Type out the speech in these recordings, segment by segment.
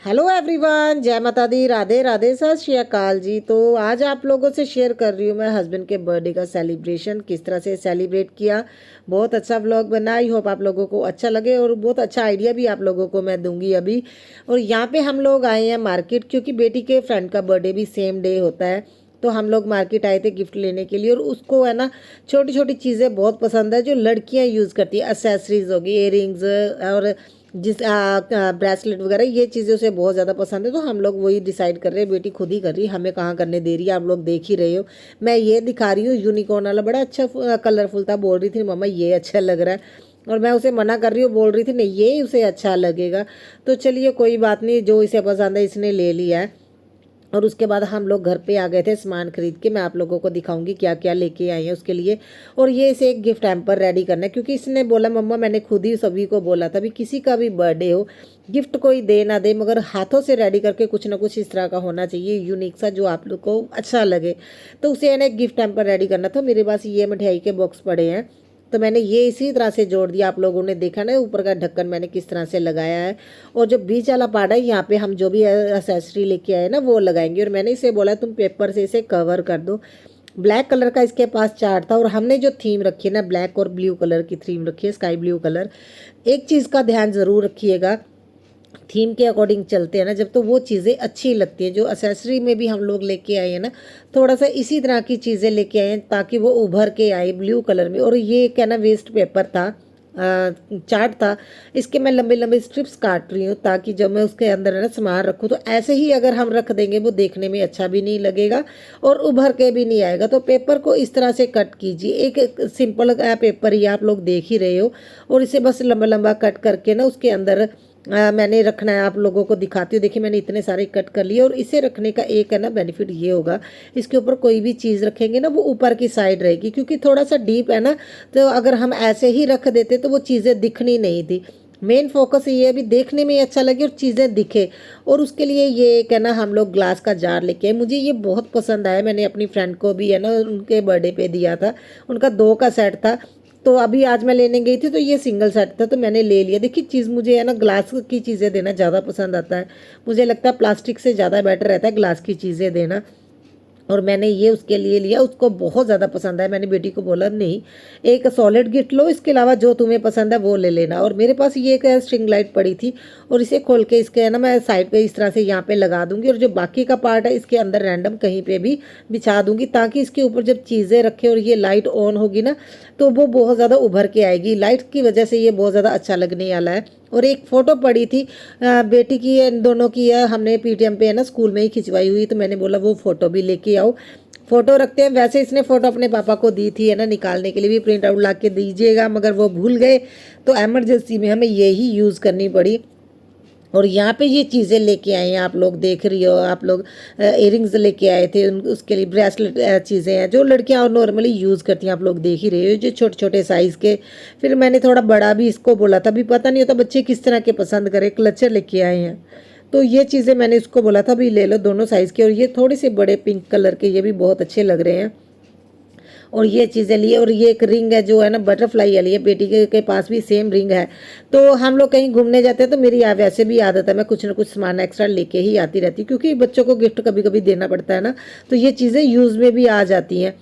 Hello everyone, जय माता दी, राधे राधे, सत श्री अकाल जी। तो आज आप लोगों से शेयर कर रही हूँ मैं हस्बैंड के बर्थडे का सेलिब्रेशन किस तरह से सेलिब्रेट किया। बहुत अच्छा व्लॉग बना, आई होप आप लोगों को अच्छा लगे और बहुत अच्छा आइडिया भी आप लोगों को मैं दूंगी अभी। और यहाँ पे हम लोग आए हैं मार्केट, क्योंकि बेटी के फ्रेंड का बर्थडे भी सेम डे होता है। तो हम लोग मार्केट आए थे गिफ्ट लेने के लिए, और उसको है ना छोटी छोटी चीज़ें बहुत पसंद है जो लड़कियां यूज़ करती है। एक्सेसरीज होगी, इयररिंग्स और जिस ब्रेसलेट वगैरह, ये चीज़ें उसे बहुत ज़्यादा पसंद है। तो हम लोग वही डिसाइड कर रहे हैं, बेटी खुद ही कर रही है, हमें कहाँ करने दे रही है। आप लोग देख ही रहे हो, मैं ये दिखा रही हूँ यूनिकॉर्न वाला, बड़ा अच्छा कलरफुल था। बोल रही थी मम्मा ये अच्छा लग रहा है, और मैं उसे मना कर रही हूँ, बोल रही थी नहीं ये उसे अच्छा लगेगा। तो चलिए कोई बात नहीं, जो इसे पसंद है इसने ले लिया है। और उसके बाद हम लोग घर पे आ गए थे सामान खरीद के। मैं आप लोगों को दिखाऊंगी क्या क्या लेके आए हैं उसके लिए। और ये इसे एक गिफ्ट हैम्पर रेडी करना है, क्योंकि इसने बोला मम्मा मैंने खुद ही सभी को बोला था भी किसी का भी बर्थडे हो, गिफ्ट कोई दे ना दे, मगर हाथों से रेडी करके कुछ ना कुछ इस तरह का होना चाहिए यूनिक सा, जो आप लोग को अच्छा लगे। तो उसे है ना एक गिफ्ट हैम्पर रेडी करना था। मेरे पास ये मिठाई के बॉक्स पड़े हैं, तो मैंने ये इसी तरह से जोड़ दिया। आप लोगों ने देखा ना ऊपर का ढक्कन मैंने किस तरह से लगाया है। और जो बीच वाला पार्ट है, यहाँ पे हम जो भी एक्सेसरी लेके आए ना वो लगाएंगे। और मैंने इसे बोला तुम पेपर से इसे कवर कर दो। ब्लैक कलर का इसके पास चार्ट था, और हमने जो थीम रखी है ना ब्लैक और ब्लू कलर की थीम रखी है, स्काई ब्लू कलर। एक चीज़ का ध्यान ज़रूर रखिएगा, थीम के अकॉर्डिंग चलते हैं ना जब, तो वो चीज़ें अच्छी लगती हैं। जो एक्सेसरी में भी हम लोग लेके आए हैं ना, थोड़ा सा इसी तरह की चीज़ें लेके आए हैं ताकि वो उभर के आए ब्लू कलर में। और ये क्या ना वेस्ट पेपर था, चार्ट था, इसके मैं लंबे लंबे स्ट्रिप्स काट रही हूँ ताकि जब मैं उसके अंदर है ना सामान रखूँ, तो ऐसे ही अगर हम रख देंगे वो देखने में अच्छा भी नहीं लगेगा और उभर के भी नहीं आएगा। तो पेपर को इस तरह से कट कीजिए, एक सिंपल पेपर ही आप लोग देख ही रहे हो। और इसे बस लंबा लंबा कट करके ना उसके अंदर मैंने रखना है। आप लोगों को दिखाती हूँ, देखिए मैंने इतने सारे कट कर लिए। और इसे रखने का एक है ना बेनिफिट ये होगा, इसके ऊपर कोई भी चीज़ रखेंगे ना वो ऊपर की साइड रहेगी, क्योंकि थोड़ा सा डीप है ना। तो अगर हम ऐसे ही रख देते तो वो चीज़ें दिखनी नहीं थी। मेन फोकस ये है भी देखने में अच्छा लगे और चीज़ें दिखे। और उसके लिए ये एक है ना हम लोग ग्लास का जार लेके आए। मुझे ये बहुत पसंद आया, मैंने अपनी फ्रेंड को भी है ना उनके बर्थडे पे दिया था, उनका 2 का सेट था। तो अभी आज मैं लेने गई थी तो ये सिंगल सेट था, तो मैंने ले लिया। देखिए चीज़ मुझे है ना ग्लास की चीज़ें देना ज़्यादा पसंद आता है। मुझे लगता है प्लास्टिक से ज़्यादा बेटर रहता है ग्लास की चीज़ें देना। और मैंने ये उसके लिए लिया, उसको बहुत ज़्यादा पसंद है। मैंने बेटी को बोला नहीं एक सॉलिड गिफ्ट लो, इसके अलावा जो तुम्हें पसंद है वो ले लेना। और मेरे पास ये एक स्ट्रिंग लाइट पड़ी थी, और इसे खोल के इसके है ना मैं साइड पे इस तरह से यहाँ पे लगा दूंगी। और जो बाकी का पार्ट है इसके अंदर रैंडम कहीं पे भी बिछा दूंगी, ताकि इसके ऊपर जब चीज़ें रखे और ये लाइट ऑन होगी ना तो वो बहुत ज़्यादा उभर के आएगी। लाइट की वजह से ये बहुत ज़्यादा अच्छा लगने वाला है। और एक फ़ोटो पड़ी थी बेटी की, इन दोनों की है, हमने पीटीएम पे है ना स्कूल में ही खिंचवाई हुई, तो मैंने बोला वो फ़ोटो भी लेके आओ, फ़ोटो रखते हैं। वैसे इसने फ़ोटो अपने पापा को दी थी है ना निकालने के लिए भी, प्रिंट आउट ला के दीजिएगा, मगर वो भूल गए, तो एमरजेंसी में हमें यही यूज़ करनी पड़ी। और यहाँ पे ये चीज़ें लेके आए हैं, आप लोग देख रही हो। आप लोग इयरिंग्स लेके आए थे, उसके लिए ब्रेसलेट चीज़ें हैं जो लड़कियाँ और नॉर्मली यूज़ करती हैं, आप लोग देख ही रहे हो, जो छोटे छोटे साइज़ के। फिर मैंने थोड़ा बड़ा भी इसको बोला था, भी पता नहीं होता बच्चे किस तरह के पसंद करें। क्लचर लेके आए हैं, तो ये चीज़ें मैंने इसको बोला था भी ले लो दोनों साइज़ के। और ये थोड़े से बड़े पिंक कलर के, ये भी बहुत अच्छे लग रहे हैं। और ये चीज़ें लिए। और ये एक रिंग है जो है ना बटरफ्लाई वाली है, बेटी के पास भी सेम रिंग है। तो हम लोग कहीं घूमने जाते हैं तो मेरी वैसे भी आदत है, मैं कुछ ना कुछ सामान एक्स्ट्रा लेके ही आती रहती, क्योंकि बच्चों को गिफ्ट कभी कभी देना पड़ता है ना, तो ये चीज़ें यूज़ में भी आ जाती हैं।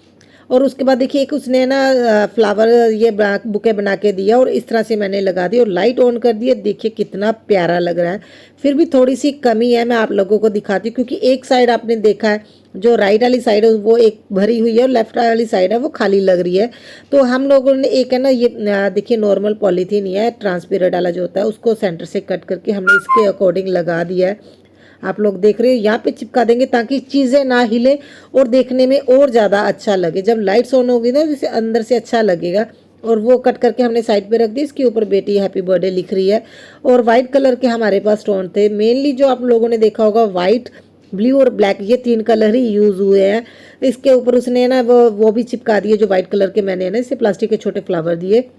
और उसके बाद देखिए एक उसने ना फ्लावर ये बुके बना के दिया, और इस तरह से मैंने लगा दी और लाइट ऑन कर दिया। देखिए कितना प्यारा लग रहा है। फिर भी थोड़ी सी कमी है, मैं आप लोगों को दिखाती हूँ, क्योंकि एक साइड आपने देखा है, जो राइट वाली साइड है वो एक भरी हुई है, और लेफ्ट वाली साइड है वो खाली लग रही है। तो हम लोगों ने एक है ना ये देखिए नॉर्मल पॉलीथीन है, ट्रांसपेरेंट वाला जो होता है, उसको सेंटर से कट करके हमने इसके अकॉर्डिंग लगा दिया है। आप लोग देख रहे हो, यहाँ पे चिपका देंगे ताकि चीज़ें ना हिले और देखने में और ज़्यादा अच्छा लगे। जब लाइट्स ऑन होगी ना जैसे अंदर से अच्छा लगेगा। और वो कट करके हमने साइड पे रख दी। इसके ऊपर बेटी हैप्पी बर्थडे लिख रही है। और वाइट कलर के हमारे पास स्टोन थे, मेनली जो आप लोगों ने देखा होगा वाइट, ब्लू और ब्लैक, ये 3 कलर ही यूज़ हुए हैं। इसके ऊपर उसने ना वो भी चिपका दिए जो वाइट कलर के मैंने ना इसे प्लास्टिक के छोटे फ्लावर दिए।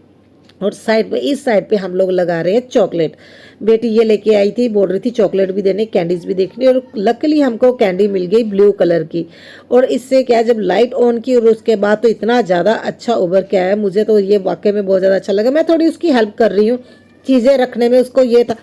और साइड पे, इस साइड पे हम लोग लगा रहे हैं चॉकलेट। बेटी ये लेके आई थी, बोल रही थी चॉकलेट भी देने, कैंडीज भी देखनी, और लकीली हमको कैंडी मिल गई ब्लू कलर की। और इससे क्या है, जब लाइट ऑन की और उसके बाद तो इतना ज़्यादा अच्छा उभर के आया, मुझे तो ये वाकई में बहुत ज़्यादा अच्छा लगा। मैं थोड़ी उसकी हेल्प कर रही हूँ चीज़ें रखने में। उसको ये था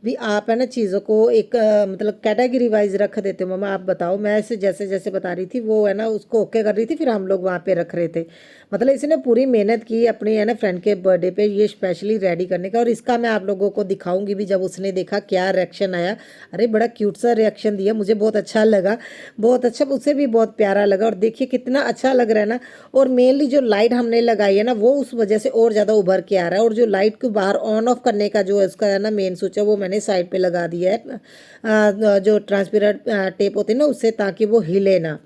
भी आप है ना चीज़ों को एक मतलब कैटेगरी वाइज रख देते हो मम्मा, आप बताओ। मैं ऐसे जैसे जैसे बता रही थी वो है ना उसको ओके कर रही थी, फिर हम लोग वहाँ पे रख रहे थे। मतलब इसने पूरी मेहनत की अपनी है ना फ्रेंड के बर्थडे पे ये स्पेशली रेडी करने का। और इसका मैं आप लोगों को दिखाऊंगी भी जब उसने देखा क्या रिएक्शन आया। अरे बड़ा क्यूट सा रिएक्शन दिया, मुझे बहुत अच्छा लगा, बहुत अच्छा, उसे भी बहुत प्यारा लगा। और देखिए कितना अच्छा लग रहा है ना। और मेनली जो लाइट हमने लगाई है ना वो उस वजह से और ज़्यादा उभर के आ रहा है। और जो लाइट को बाहर ऑन ऑफ करने का जो इसका है ना मेन स्विच है वो मैंने साइड पे लगा दिया है, जो ट्रांसपेरेंट टेप होती है ना उससे, ताकि वो हिले ना।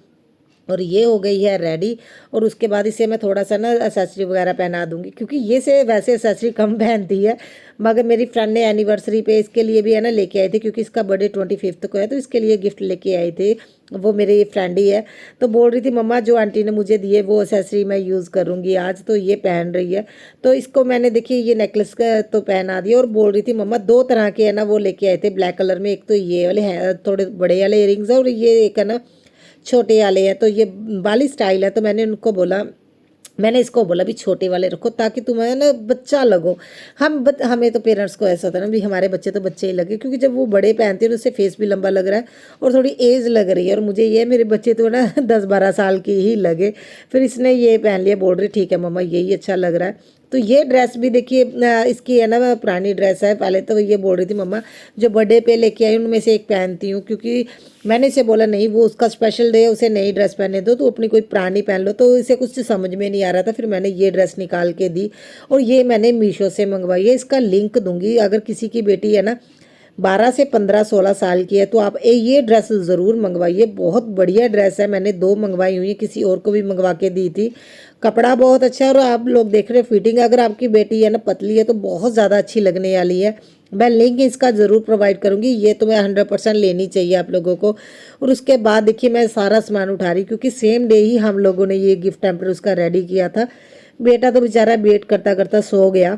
और ये हो गई है रेडी। और उसके बाद इसे मैं थोड़ा सा ना एक्सेसरी वगैरह पहना दूंगी, क्योंकि ये से वैसे एक्सेसरी कम पहनती है। मगर मेरी फ्रेंड ने एनिवर्सरी पे इसके लिए भी है ना लेके आई थी, क्योंकि इसका बर्थडे 25 को है, तो इसके लिए गिफ्ट लेके आई थी। वो मेरी फ्रेंड ही है। तो बोल रही थी मम्मा जो आंटी ने मुझे दिए वो एक्सेसरी मैं यूज़ करूँगी आज, तो ये पहन रही है। तो इसको मैंने देखिए ये नेकलेस का तो पहना दिया। और बोल रही थी मम्मा 2 तरह के है ना वो लेके आए थे ब्लैक कलर में, एक तो ये वाले हैं थोड़े बड़े वाले इयरिंग्स है, और ये एक है ना छोटे वाले हैं। तो ये बाली स्टाइल है। तो मैंने इसको बोला भी छोटे वाले रखो ताकि तुम्हें ना बच्चा लगो। हमें तो पेरेंट्स को ऐसा होता है ना भी हमारे बच्चे तो बच्चे ही लगे, क्योंकि जब वो बड़े पहनते हैं तो उससे फेस भी लंबा लग रहा है और थोड़ी एज लग रही है। और मुझे ये मेरे बच्चे तो ना 10-12 साल की ही लगे। फिर इसने ये पहन लिया, बोल रही ठीक है मम्मा यही अच्छा लग रहा है। तो ये ड्रेस भी देखिए इसकी है ना पुरानी ड्रेस है। पहले तो ये बोल रही थी मम्मा जो बर्थडे पे लेके आई उनमें से एक पहनती हूँ, क्योंकि मैंने इसे बोला नहीं वो उसका स्पेशल डे है, उसे नई ड्रेस पहनने दो, तो अपनी कोई पुरानी पहन लो। तो इसे कुछ समझ में नहीं आ रहा था, फिर मैंने ये ड्रेस निकाल के दी। और ये मैंने मीशो से मंगवाई है, इसका लिंक दूंगी। अगर किसी की बेटी है ना 12 से 15-16 साल की है तो आप ये ड्रेस ज़रूर मंगवाइए, बहुत बढ़िया ड्रेस है। मैंने 2 मंगवाई हुई है, किसी और को भी मंगवा के दी थी। कपड़ा बहुत अच्छा है और आप लोग देख रहे हैं फिटिंग, अगर आपकी बेटी है ना पतली है तो बहुत ज़्यादा अच्छी लगने वाली है। मैं लिंक इसका ज़रूर प्रोवाइड करूँगी, ये तो मैं 100% लेनी चाहिए आप लोगों को। और उसके बाद देखिए मैं सारा सामान उठा रही, क्योंकि सेम डे ही हम लोगों ने ये गिफ्ट हैम्पर उसका रेडी किया था। बेटा तो बेचारा वेट करता करता सो गया।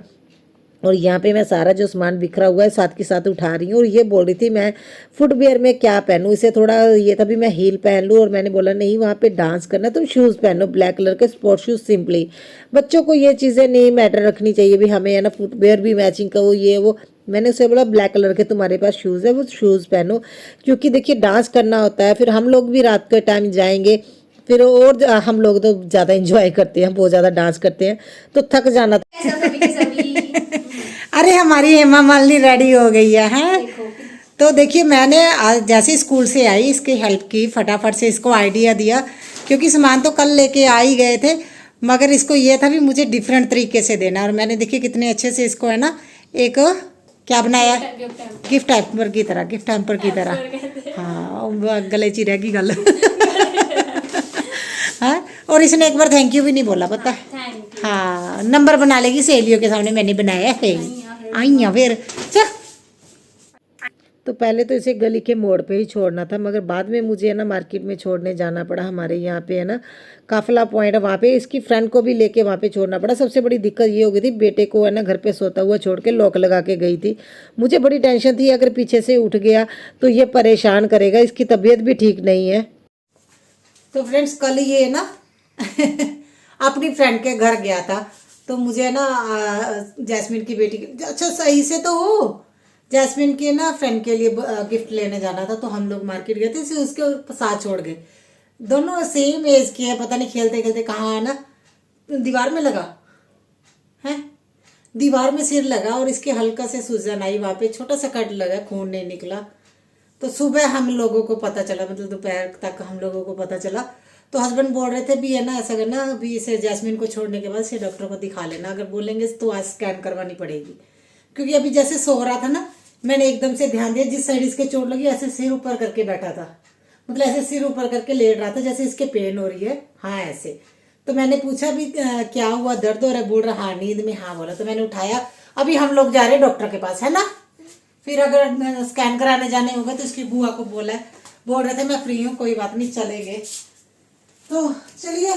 और यहाँ पे मैं सारा जो सामान बिखरा हुआ है साथ के साथ उठा रही हूँ। और ये बोल रही थी मैं फुटवेयर में क्या पहनूँ, इसे थोड़ा ये था भी मैं हील पहन लूँ। और मैंने बोला नहीं वहाँ पे डांस करना तुम शूज़ पहनो, ब्लैक कलर के स्पोर्ट शूज़ सिंपली। बच्चों को ये चीज़ें नहीं मैटर रखनी चाहिए भी हमें है ना फुटवेयर भी मैचिंग का वो ये वो। मैंने उसे बोला ब्लैक कलर के तुम्हारे पास शूज़ है वो शूज़ पहनो, क्योंकि देखिए डांस करना होता है। फिर हम लोग भी रात के टाइम जाएंगे, फिर और हम लोग तो ज़्यादा इंजॉय करते हैं, बहुत ज़्यादा डांस करते हैं तो थक जाना। अरे हमारी हेमा मालिनी रेडी हो गई है हैं? तो देखिए मैंने आज जैसे स्कूल से आई इसकी हेल्प की, फटाफट से इसको आइडिया दिया, क्योंकि सामान तो कल लेके आ ही गए थे, मगर इसको ये था भी मुझे डिफरेंट तरीके से देना। और मैंने देखिए कितने अच्छे से इसको है ना एक क्या बनाया, गिफ्ट हैम्पर की तरह, गिफ्ट हैम्पर की तरह। हाँ गले ची रहेगी गल। हाँ और इसने एक बार थैंक यू भी नहीं बोला पता। हाँ नंबर बना लेगी सहेलियों के सामने मैंने बनाया है, आई फिर चल। तो पहले तो इसे गली के मोड़ पे ही छोड़ना था, मगर बाद में मुझे है ना मार्केट में छोड़ने जाना पड़ा। हमारे यहाँ पे है ना काफिला पॉइंट है, वहाँ पे इसकी फ्रेंड को भी लेके वहाँ पे छोड़ना पड़ा। सबसे बड़ी दिक्कत ये हो गई थी, बेटे को है ना घर पे सोता हुआ छोड़ के लॉक लगा के गई थी। मुझे बड़ी टेंशन थी अगर पीछे से उठ गया तो ये परेशान करेगा, इसकी तबीयत भी ठीक नहीं है। तो फ्रेंड्स कल ये ना अपनी फ्रेंड के घर गया था, तो मुझे ना जैस्मिन की बेटी अच्छा सही से तो हो जैस्मिन के ना फ्रेंड के लिए गिफ्ट लेने जाना था, तो हम लोग मार्केट गए थे, उसके साथ छोड़ गए। दोनों सेम एज के है, पता नहीं खेलते खेलते कहाँ है ना दीवार में लगा है, दीवार में सिर लगा और इसके हल्का से सूजन आई, वहाँ पे छोटा सा कट लगा, खून नहीं निकला। तो सुबह हम लोगों को पता चला, मतलब दोपहर तक हम लोगों को पता चला। तो हस्बैंड बोल रहे थे भी है ना ऐसा करना भी इसे जैस्मिन को छोड़ने के बाद इसे डॉक्टर को दिखा लेना, अगर बोलेंगे तो आज स्कैन करवानी पड़ेगी, क्योंकि अभी जैसे सो रहा था ना मैंने एकदम से ध्यान दिया, जिस साइड इसके चोट लगी ऐसे सिर ऊपर करके बैठा था, मतलब ऐसे सिर ऊपर करके लेट रहा था जैसे इसके पेन हो रही है। हाँ ऐसे। तो मैंने पूछा भी क्या हुआ, दर्द हो रहा है? बोल रहा हाँ नींद में। हाँ बोला। तो मैंने उठाया। अभी हम लोग जा रहे हैं डॉक्टर के पास, है ना। फिर अगर स्कैन कराने जाने होगा तो इसकी बुआ को बोला है, बोल रहे थे मैं फ्री हूँ, कोई बात नहीं चलेंगे। तो चलिए,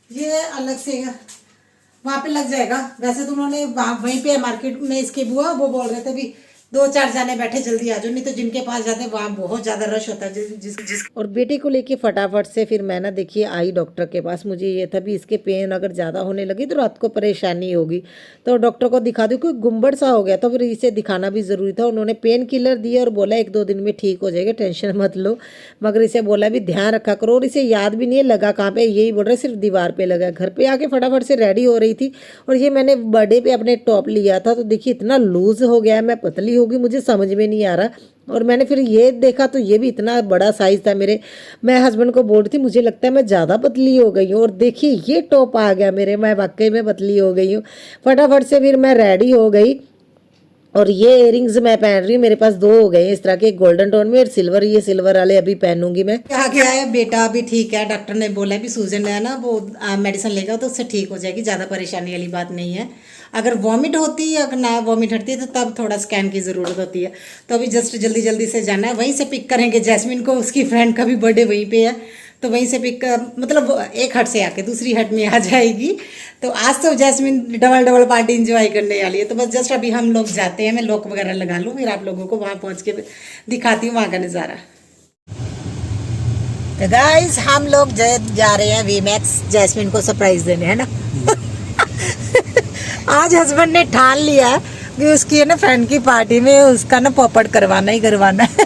ये अलग से वहां पे लग जाएगा। वैसे तो उन्होंने वहीं पे मार्केट में इसकी बुआ, वो बोल रहे थे भी 2-4 जाने बैठे जल्दी आ जाओ, नहीं तो जिनके पास जाते हैं वहाँ बहुत ज्यादा रश होता है। जिस और बेटी को लेके फटाफट से फिर मैं ना देखिए आई डॉक्टर के पास। मुझे ये था भी इसके पेन अगर ज़्यादा होने लगी तो रात को परेशानी होगी, तो डॉक्टर को दिखा दूँ, क्योंकि गुम्बड़ सा हो गया, तो फिर इसे दिखाना भी ज़रूरी था। उन्होंने पेन किलर दिया और बोला 1-2 दिन में ठीक हो जाएगा, टेंशन मत लो। मगर इसे बोला भी ध्यान रखा करो, और इसे याद भी नहीं है लगा कहाँ पे, यही बोल रहे सिर्फ दीवार पे लगा। घर पे आके फटाफट से रेडी हो रही थी, और ये मैंने बर्थडे पे अपने टॉप लिया था, तो देखिए इतना लूज हो गया है, मैं पतली होगी मुझे समझ में नहीं आ रहा। और मैंने फिर ये देखा तो ये भी इतना बड़ा साइज था मेरे। मैं हस्बैंड को बोल रही थी मुझे लगता है मैं ज़्यादा पतली हो गई हूँ, और देखिए ये टॉप आ गया मेरे, मैं वाकई में पतली हो गई हूँ। फटाफट से फिर मैं रेडी हो गई, और ये इयरिंग्स मैं पहन रही हूँ, मेरे पास 2 हो गए इस तरह के, गोल्डन टोन में और सिल्वर। ये सिल्वर वाले अभी पहनूंगी मैं। क्या गया है बेटा, अभी ठीक है, डॉक्टर ने बोला है भी सूजन है ना, वो मेडिसिन लेगा तो उससे ठीक हो जाएगी, ज़्यादा परेशानी वाली बात नहीं है। अगर वॉमिट होती है, अगर ना वॉमिट हटती है तो तब थोड़ा स्कैन की ज़रूरत होती है। तो अभी जस्ट जल्दी जल्दी से जाना है, वहीं से पिक करेंगे जैस्मिन को, उसकी फ्रेंड का भी बर्थडे वहीं पे है, तो वहीं से पिक मतलब एक हट से आके दूसरी हट में आ जाएगी। तो आज तो जैस्मिन डबल पार्टी इंजॉय करने वाली है। तो बस जस्ट अभी हम लोग जाते हैं, मैं लॉक वगैरह लगा लूँ, फिर आप लोगों को वहाँ पहुँच के दिखाती हूँ वहाँ का नज़ारा। तो गाइस हम लोग जा रहे हैं वीमैक्स जैस्मिन को सरप्राइज देने, है ना। आज हस्बैंड ने ठान लिया है कि उसकी है ना फ्रेंड की पार्टी में उसका ना पॉपट करवाना ही करवाना है।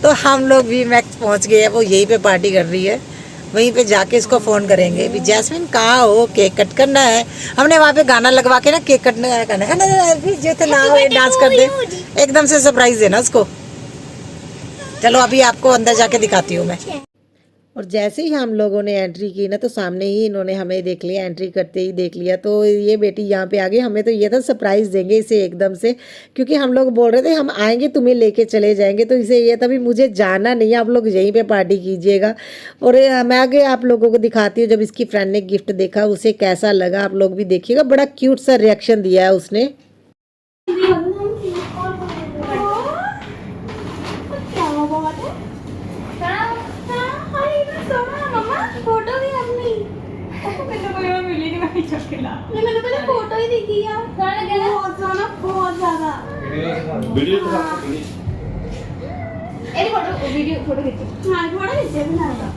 तो हम लोग वीमैक्स पहुंच गए हैं, वो यहीं पे पार्टी कर रही है, वहीं पे जाके इसको फ़ोन करेंगे भी जैस्मिन कहाँ हो, केक कट करना है। हमने वहाँ पे गाना लगवा के ना केक कट करना है ना, जो थे ना हो डांस कर दे, एकदम से सरप्राइज देना उसको। चलो अभी आपको अंदर जाके दिखाती हूँ मैं। और जैसे ही हम लोगों ने एंट्री की ना, तो सामने ही इन्होंने हमें देख लिया, एंट्री करते ही देख लिया। तो ये बेटी यहाँ पे आ गई, हमें तो ये था सरप्राइज़ देंगे इसे एकदम से, क्योंकि हम लोग बोल रहे थे हम आएंगे तुम्हें लेके चले जाएंगे, तो इसे ये था भी मुझे जाना नहीं है, आप लोग यहीं पे पार्टी कीजिएगा। और मैं आगे आप लोगों को दिखाती हूँ, जब इसकी फ्रेंड ने गिफ्ट देखा उसे कैसा लगा, आप लोग भी देखिएगा। बड़ा क्यूट सा रिएक्शन दिया है उसने। फोटो भी अपनी मैंने पहले फोटो ही दिखी यार, बहुत ज्यादा वीडियो फोटो खींचो। हाँ थोड़ा खींचे बनाएगा,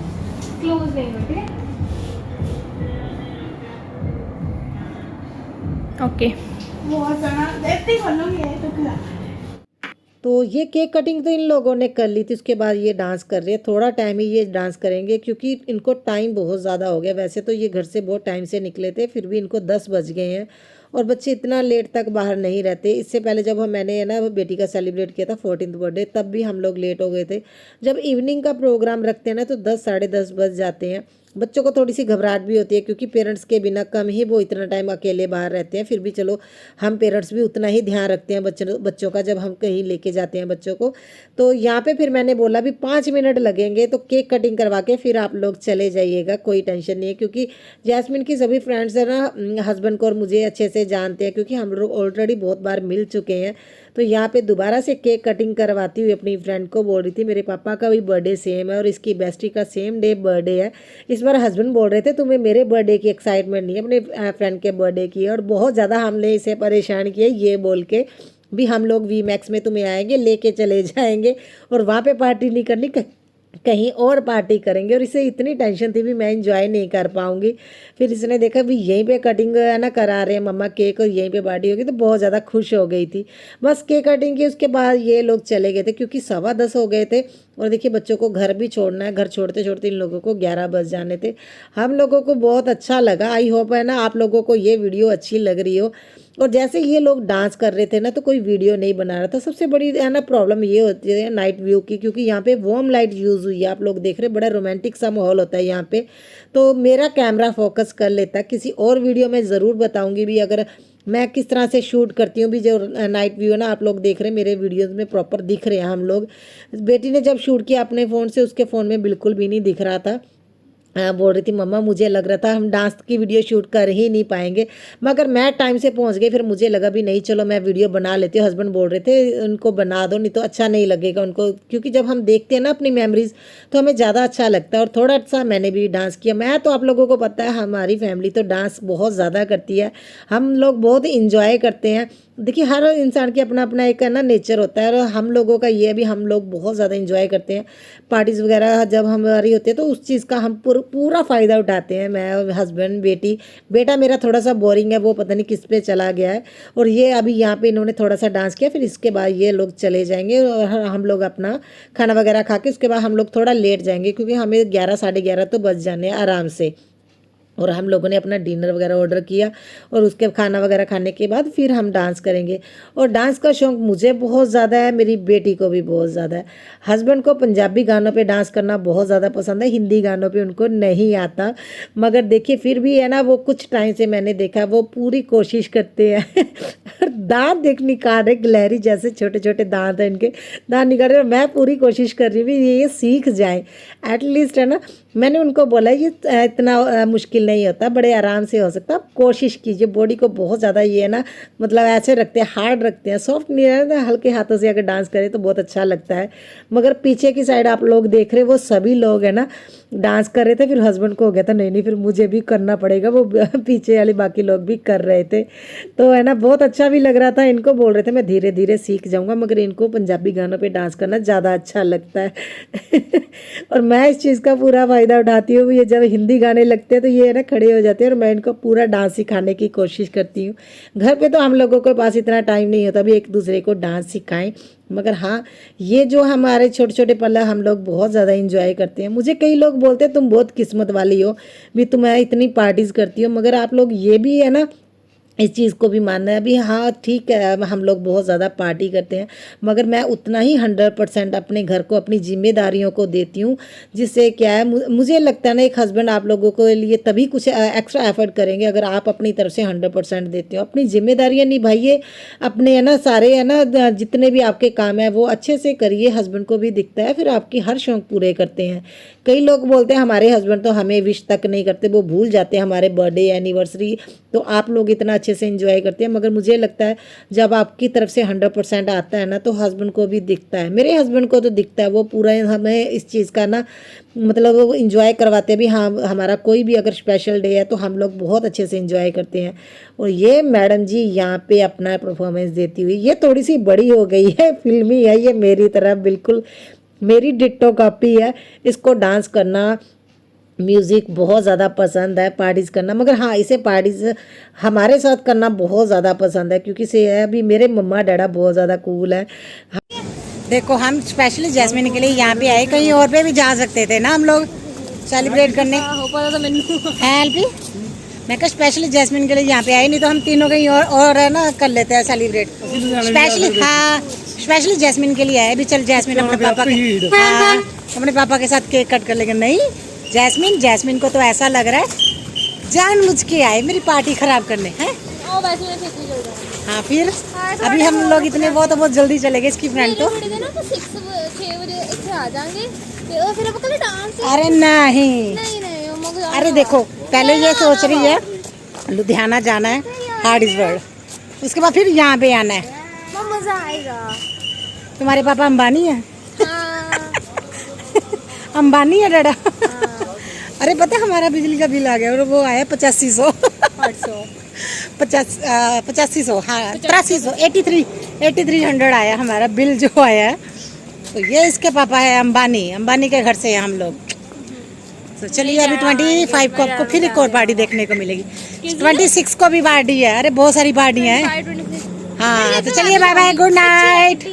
क्लोज नहीं हो, ठीक है। ओके बहुत ज्यादा देखते कर लूंगी तो खिला। तो ये केक कटिंग तो इन लोगों ने कर ली थी, उसके बाद ये डांस कर रहे हैं। थोड़ा टाइम ही ये डांस करेंगे, क्योंकि इनको टाइम बहुत ज़्यादा हो गया। वैसे तो ये घर से बहुत टाइम से निकले थे, फिर भी इनको 10 बज गए हैं, और बच्चे इतना लेट तक बाहर नहीं रहते। इससे पहले जब मैंने ना बेटी का सेलिब्रेट किया था 14th बर्थडे, तब भी हम लोग लेट हो गए थे। जब इवनिंग का प्रोग्राम रखते हैं ना, तो 10 साढ़े 10 बज जाते हैं। बच्चों को थोड़ी सी घबराहट भी होती है, क्योंकि पेरेंट्स के बिना कम ही वो इतना टाइम अकेले बाहर रहते हैं। फिर भी चलो हम पेरेंट्स भी उतना ही ध्यान रखते हैं बच्चों का, जब हम कहीं लेके जाते हैं बच्चों को। तो यहाँ पे फिर मैंने बोला भी 5 मिनट लगेंगे, तो केक कटिंग करवा के फिर आप लोग चले जाइएगा, कोई टेंशन नहीं है। क्योंकि जैस्मिन की सभी फ्रेंड्स है ना हस्बैंड को और मुझे अच्छे से जानते हैं, क्योंकि हम लोग ऑलरेडी बहुत बार मिल चुके हैं। तो यहाँ पे दोबारा से केक कटिंग करवाती हुई अपनी फ्रेंड को बोल रही थी मेरे पापा का भी बर्थडे सेम है, और इसकी बेस्टी का सेम डे बर्थडे है। इस बार हस्बैंड बोल रहे थे तुम्हें मेरे बर्थडे की एक्साइटमेंट नहीं है, अपने फ्रेंड के बर्थडे की है। और बहुत ज़्यादा हमने इसे परेशान किया ये बोल के भी हम लोग वीमैक्स में तुम्हें आएंगे, लेके चले जाएंगे, और वहाँ पे पार्टी नहीं करनी, कहीं और पार्टी करेंगे। और इसे इतनी टेंशन थी भी मैं इंजॉय नहीं कर पाऊंगी। फिर इसने देखा भी यहीं पे कटिंग है ना करा रहे हैं मम्मा केक, और यहीं पे पार्टी होगी, तो बहुत ज़्यादा खुश हो गई थी। बस केक कटिंग की, उसके बाद ये लोग चले गए थे, क्योंकि 10:15 हो गए थे। और देखिए बच्चों को घर भी छोड़ना है, घर छोड़ते छोड़ते इन लोगों को 11 बज जाने थे। हम लोगों को बहुत अच्छा लगा, आई होप है ना आप लोगों को ये वीडियो अच्छी लग रही हो। और जैसे ये लोग डांस कर रहे थे ना, तो कोई वीडियो नहीं बना रहा था। सबसे बड़ी है ना प्रॉब्लम ये होती है नाइट व्यू की, क्योंकि यहाँ पे वार्म लाइट यूज़ हुई है, आप लोग देख रहे, बड़ा रोमांटिक सा माहौल होता है यहाँ पे। तो मेरा कैमरा फोकस कर लेता, किसी और वीडियो में ज़रूर बताऊँगी भी, अगर मैं किस तरह से शूट करती हूँ भी। जो नाइट व्यू है ना, आप लोग देख रहे हैं मेरे वीडियोस में प्रॉपर दिख रहे हैं हम लोग। बेटी ने जब शूट किया अपने फ़ोन से, उसके फ़ोन में बिल्कुल भी नहीं दिख रहा था। बोल रही थी मम्मा मुझे लग रहा था हम डांस की वीडियो शूट कर ही नहीं पाएंगे, मगर मैं टाइम से पहुंच गई। फिर मुझे लगा भी नहीं चलो मैं वीडियो बना लेती हूँ। हस्बैंड बोल रहे थे उनको बना दो, नहीं तो अच्छा नहीं लगेगा उनको, क्योंकि जब हम देखते हैं ना अपनी मेमोरीज तो हमें ज़्यादा अच्छा लगता है। और थोड़ा सा मैंने भी डांस किया। मैं तो आप लोगों को पता है हमारी फैमिली तो डांस बहुत ज़्यादा करती है, हम लोग बहुत इंजॉय करते हैं। देखिए हर इंसान की अपना अपना एक है ना नेचर होता है, और हम लोगों का ये भी हम लोग बहुत ज़्यादा इंजॉय करते हैं। पार्टीज़ वगैरह जब हमारी होती है तो उस चीज़ का हम पूरा फ़ायदा उठाते हैं। मैं, हस्बैंड, बेटी। बेटा मेरा थोड़ा सा बोरिंग है, वो पता नहीं किस पे चला गया है। और ये अभी यहाँ पे इन्होंने थोड़ा सा डांस किया, फिर इसके बाद ये लोग चले जाएंगे और हम लोग अपना खाना वगैरह खा के उसके बाद हम लोग थोड़ा लेट जाएंगे, क्योंकि हमें 11 साढ़े 11 तो बज जाने हैं आराम से। और हम लोगों ने अपना डिनर वगैरह ऑर्डर किया, और उसके खाना वगैरह खाने के बाद फिर हम डांस करेंगे। और डांस का शौक़ मुझे बहुत ज़्यादा है, मेरी बेटी को भी बहुत ज़्यादा है। हस्बैंड को पंजाबी गानों पे डांस करना बहुत ज़्यादा पसंद है, हिंदी गानों पे उनको नहीं आता। मगर देखिए फिर भी है ना, वो कुछ टाइम से मैंने देखा वो पूरी कोशिश करते हैं। दांत देख निकाल रहे, गिलहरी जैसे छोटे छोटे दांत हैं इनके, दांत निकाल रहे। मैं पूरी कोशिश कर रही हूँ ये सीख जाएँ एटलीस्ट, है ना। मैंने उनको बोला ये इतना मुश्किल नहीं होता, बड़े आराम से हो सकता, आप कोशिश कीजिए। बॉडी को बहुत ज़्यादा ये है ना, मतलब ऐसे रखते हैं, हार्ड रखते हैं, सॉफ्ट नहीं रहता। हल्के हाथों से अगर डांस करें तो बहुत अच्छा लगता है। मगर पीछे की साइड आप लोग देख रहे, वो सभी लोग है ना डांस कर रहे थे। फिर हस्बैंड को हो गया था नहीं फिर मुझे भी करना पड़ेगा, वो पीछे वाले बाकी लोग भी कर रहे थे, तो है ना बहुत अच्छा भी लग रहा था। इनको बोल रहे थे मैं धीरे धीरे सीख जाऊँगा, मगर इनको पंजाबी गानों पर डांस करना ज़्यादा अच्छा लगता है। और मैं इस चीज़ का पूरा फ़ायदा उठाती हूँ। ये जब हिंदी गाने लगते हैं तो ये है ना खड़े हो जाते हैं, और मैं इनको पूरा डांस सिखाने की कोशिश करती हूँ। घर पे तो हम लोगों के पास इतना टाइम नहीं होता भी एक दूसरे को डांस सिखाएं, मगर हाँ ये जो हमारे छोटे छोटे पल हम लोग बहुत ज़्यादा इंजॉय करते हैं। मुझे कई लोग बोलते हैं तुम बहुत किस्मत वाली हो भी, तुम इतनी पार्टीज़ करती हो। मगर आप लोग ये भी है ना इस चीज़ को भी मानना है अभी। हाँ ठीक है, हम लोग बहुत ज़्यादा पार्टी करते हैं, मगर मैं उतना ही 100% अपने घर को, अपनी जिम्मेदारियों को देती हूँ। जिससे क्या है, मुझे लगता है ना एक हस्बैंड आप लोगों के लिए तभी कुछ एक्स्ट्रा एफर्ट करेंगे अगर आप अपनी तरफ से 100% देते हो। अपनी जिम्मेदारियाँ निभाइए, अपने है ना सारे है ना जितने भी आपके काम है वो अच्छे से करिए। हस्बैंड को भी दिखता है, फिर आपकी हर शौक़ पूरे करते हैं। कई लोग बोलते हैं हमारे हस्बैंड तो हमें विश तक नहीं करते, वो भूल जाते हैं हमारे बर्थडे एनिवर्सरी, तो आप लोग इतना अच्छे से एंजॉय करते हैं। मगर मुझे लगता है जब आपकी तरफ से 100% आता है ना तो हस्बैंड को भी दिखता है। मेरे हस्बैंड को तो दिखता है, वो पूरा हमें इस चीज़ का ना मतलब वो इंजॉय करवाते हैं भी। हाँ हमारा कोई भी अगर स्पेशल डे है तो हम लोग बहुत अच्छे से इंजॉय करते हैं। और ये मैडम जी यहाँ पे अपना परफॉर्मेंस देती हुई, ये थोड़ी सी बड़ी हो गई है, फिल्मी है, ये मेरी तरह बिल्कुल मेरी डिट्टो कॉपी है। इसको डांस करना, म्यूज़िक बहुत ज़्यादा पसंद है, पार्टीज़ करना। मगर हाँ इसे पार्टीज़ हमारे साथ करना बहुत ज़्यादा पसंद है, क्योंकि से है अभी मेरे मम्मा डैडा बहुत ज़्यादा कूल है। देखो हम स्पेशली जैस्मिन के लिए यहाँ पे आए, कहीं और पे भी जा सकते थे ना हम लोग सेलिब्रेट करने। हेल्प मैं कहा स्पेशली जैस्मिन के लिए यहाँ पे आए, नहीं तो हम तीनों कहीं और है ना कर लेते हैं सेलिब्रेट स्पेशली। हाँ स्पेशली जैस्मिन के लिए आए भी। चल जैस्मिन अपने पापा के, हाँ अपने पापा के साथ केक कट कर लेंगे। नहीं जैस्मिन को तो ऐसा लग रहा है जानबूझ के आए मेरी पार्टी खराब करने हैं। हाँ फिर अभी हम लोग इतने वो तो बहुत जल्दी चले गए, इसकी फ्रेंड तो अरे नहीं अरे देखो पहले ये सोच रही है लुधियाना जाना है, हार्डिसबर्ग, उसके बाद फिर यहाँ पे आना है। मजा आएगा। तुम्हारे पापा अंबानी है? हाँ। अंबानी है डैडा? हाँ। अरे पता हमारा बिजली का बिल आ गया और वो आया 8500 8500 हाँ 8300 8300 आया हमारा बिल जो आया है। तो ये इसके पापा है अंबानी के घर से हैं हम लोग। तो चलिए अभी 25 को आपको फिर एक और पार्टी देखने को मिलेगी, 26 को भी पार्टी है। अरे बहुत सारी पार्टियाँ हैं। हाँ तो चलिए बाय बाय, गुड नाइट।